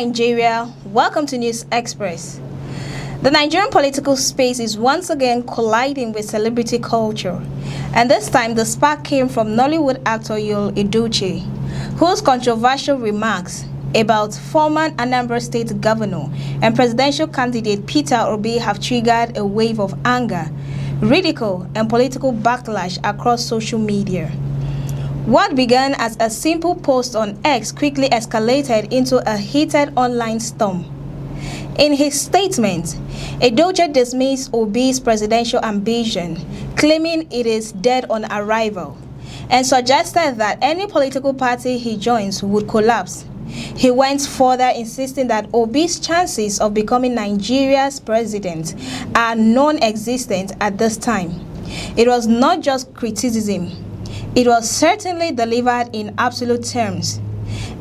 Nigeria, welcome to News Express. The Nigerian political space is once again colliding with celebrity culture, and this time the spark came from Nollywood actor Edochie, whose controversial remarks about former Anambra State Governor and presidential candidate Peter Obi have triggered a wave of anger, ridicule, and political backlash across social media. What began as a simple post on X quickly escalated into a heated online storm. In his statement, Edochie dismissed Obi's presidential ambition, claiming it is dead on arrival, and suggested that any political party he joins would collapse. He went further, insisting that Obi's chances of becoming Nigeria's president are non-existent at this time. It was not just criticism. It was certainly delivered in absolute terms.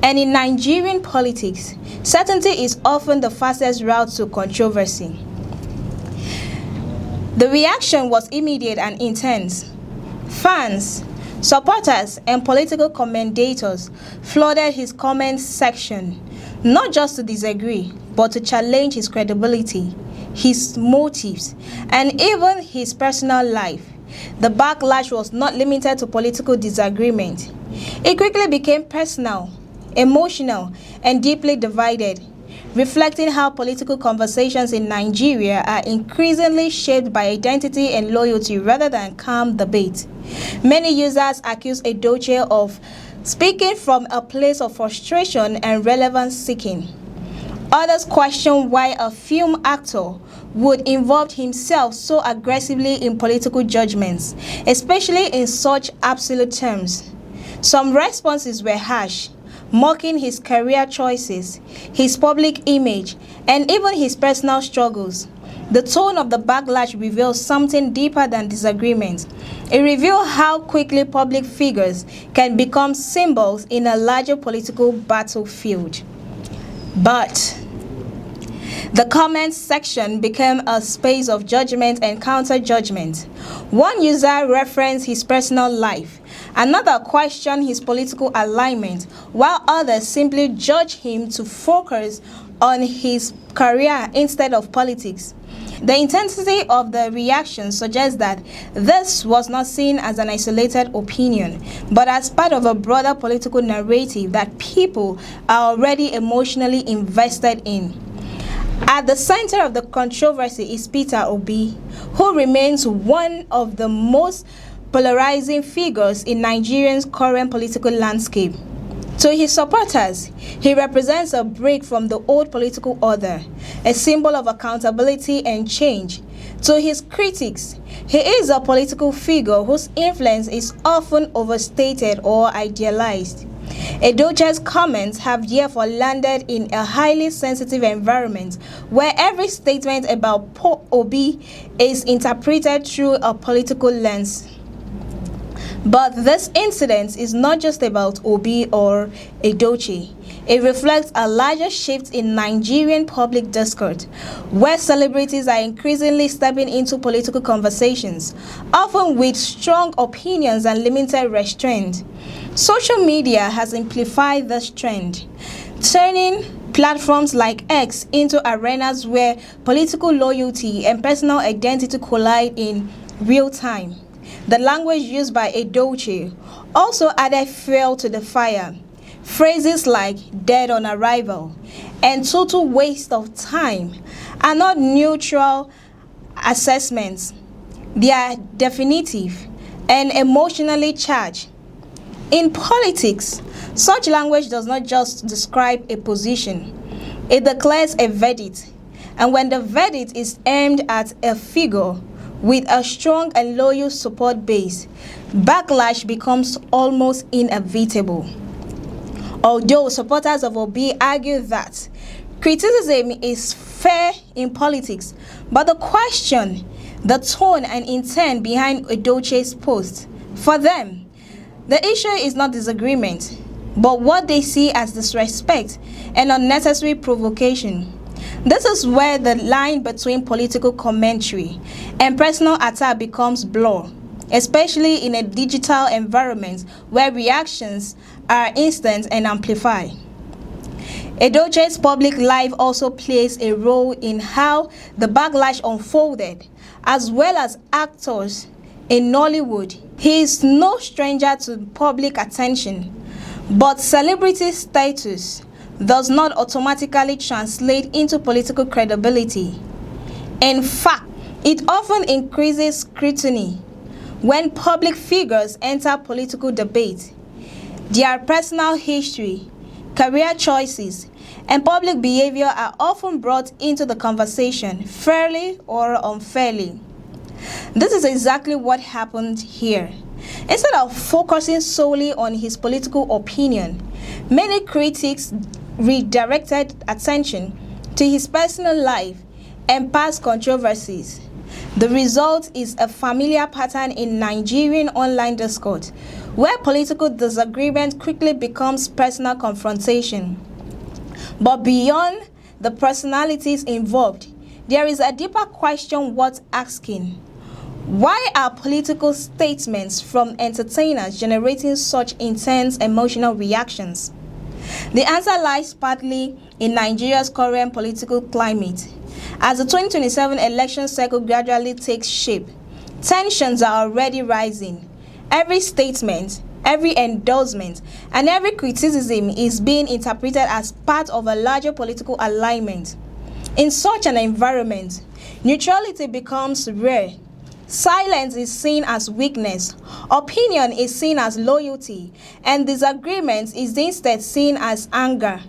And in Nigerian politics, certainty is often the fastest route to controversy. The reaction was immediate and intense. Fans, supporters, and political commentators flooded his comments section, not just to disagree, but to challenge his credibility, his motives, and even his personal life. The backlash was not limited to political disagreement. It quickly became personal, emotional, and deeply divided, reflecting how political conversations in Nigeria are increasingly shaped by identity and loyalty rather than calm debate. Many users accuse Edochie of speaking from a place of frustration and relevance seeking. Others question why a film actor would involve himself so aggressively in political judgments, especially in such absolute terms. Some responses were harsh, mocking his career choices, his public image, and even his personal struggles. The tone of the backlash reveals something deeper than disagreement. It reveals how quickly public figures can become symbols in a larger political battlefield. But the comments section became a space of judgment and counter-judgment. One user referenced his personal life, another questioned his political alignment, while others simply judged him to focus on his career instead of politics. The intensity of the reaction suggests that this was not seen as an isolated opinion, but as part of a broader political narrative that people are already emotionally invested in. At the center of the controversy is Peter Obi, who remains one of the most polarizing figures in Nigeria's current political landscape. To his supporters, he represents a break from the old political order, a symbol of accountability and change. To his critics, he is a political figure whose influence is often overstated or idealized. Edochie's comments have therefore landed in a highly sensitive environment where every statement about Obi is interpreted through a political lens. But this incident is not just about Obi or Edochie. It reflects a larger shift in Nigerian public discourse, where celebrities are increasingly stepping into political conversations, often with strong opinions and limited restraint. Social media has amplified this trend, turning platforms like X into arenas where political loyalty and personal identity collide in real time. The language used by Edochie also added fuel to the fire. Phrases like dead on arrival and total waste of time are not neutral assessments. They are definitive and emotionally charged. In politics, such language does not just describe a position, it declares a verdict. And when the verdict is aimed at a figure with a strong and loyal support base, backlash becomes almost inevitable. Although supporters of Obi argue that criticism is fair in politics, but the question, the tone and intent behind Edochie's post, for them, the issue is not disagreement, but what they see as disrespect and unnecessary provocation. This is where the line between political commentary and personal attack becomes blurred, especially in a digital environment where reactions are instant and amplified. Edochie's public life also plays a role in how the backlash unfolded, as well as actors in Nollywood. He is no stranger to public attention, but celebrity status does not automatically translate into political credibility. In fact, it often increases scrutiny when public figures enter political debate. Their personal history, career choices, and public behavior are often brought into the conversation, fairly or unfairly. This is exactly what happened here. Instead of focusing solely on his political opinion, many critics redirected attention to his personal life and past controversies. The result is a familiar pattern in Nigerian online discourse, where political disagreement quickly becomes personal confrontation. But beyond the personalities involved, there is a deeper question worth asking. Why are political statements from entertainers generating such intense emotional reactions? The answer lies partly in Nigeria's current political climate. As the 2027 election cycle gradually takes shape, tensions are already rising. Every statement, every endorsement, and every criticism is being interpreted as part of a larger political alignment. In such an environment, neutrality becomes rare. Silence is seen as weakness, opinion is seen as loyalty, and disagreement is instead seen as anger.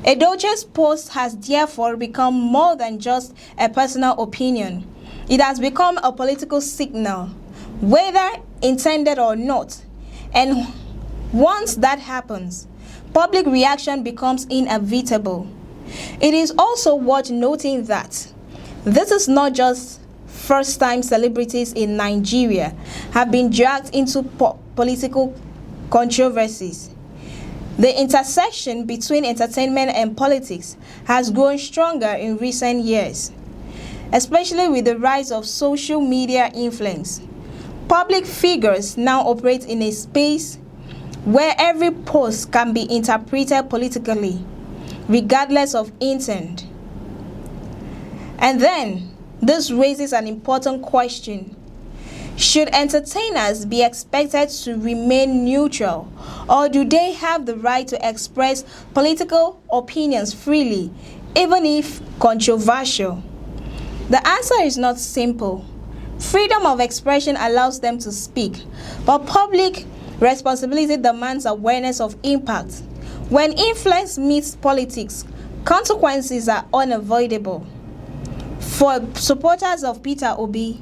Edochie's post has therefore become more than just a personal opinion. It has become a political signal, whether intended or not. And once that happens, public reaction becomes inevitable. It is also worth noting that this is not just first-time celebrities in Nigeria have been dragged into political controversies. The intersection between entertainment and politics has grown stronger in recent years, especially with the rise of social media influence. Public figures now operate in a space where every post can be interpreted politically, regardless of intent. And then, this raises an important question. Should entertainers be expected to remain neutral, or do they have the right to express political opinions freely, even if controversial? The answer is not simple. Freedom of expression allows them to speak, but public responsibility demands awareness of impact. When influence meets politics, consequences are unavoidable. For supporters of Peter Obi,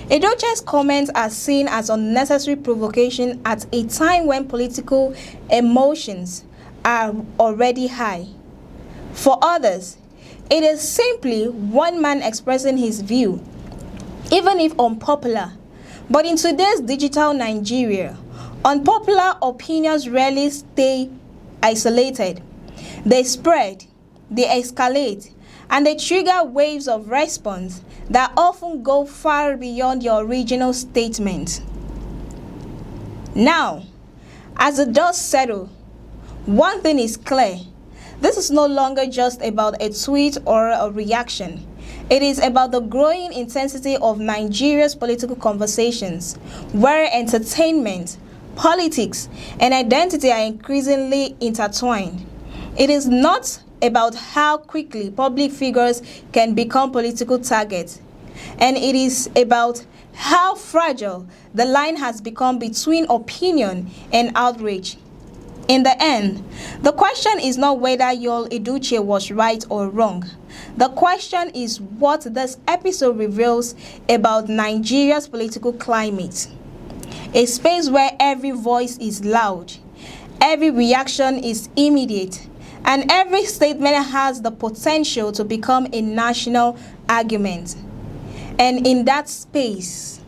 Edochie's comments are seen as unnecessary provocation at a time when political emotions are already high. For others, it is simply one man expressing his view, even if unpopular. But in today's digital Nigeria, unpopular opinions rarely stay isolated. They spread, they escalate, and they trigger waves of response that often go far beyond your original statement. Now, as the dust settles, one thing is clear. This is no longer just about a tweet or a reaction. It is about the growing intensity of Nigeria's political conversations, where entertainment, politics, and identity are increasingly intertwined. It is not about how quickly public figures can become political targets, and it is about how fragile the line has become between opinion and outrage. In the end, the question is not whether Yul Edochie was right or wrong. The question is what this episode reveals about Nigeria's political climate. A space where every voice is loud, every reaction is immediate, and every statement has the potential to become a national argument. And in that space,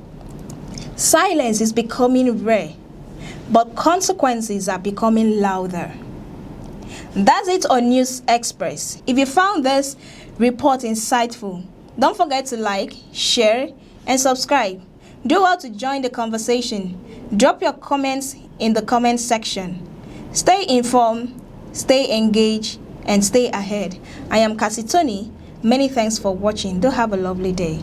silence is becoming rare, but consequences are becoming louder. That's it on News Express. If you found this report insightful, don't forget to like, share, and subscribe. Do well to join the conversation. Drop your comments in the comment section. Stay informed, stay engaged, and stay ahead. I am Cassie Tony. Many thanks for watching. Do have a lovely day.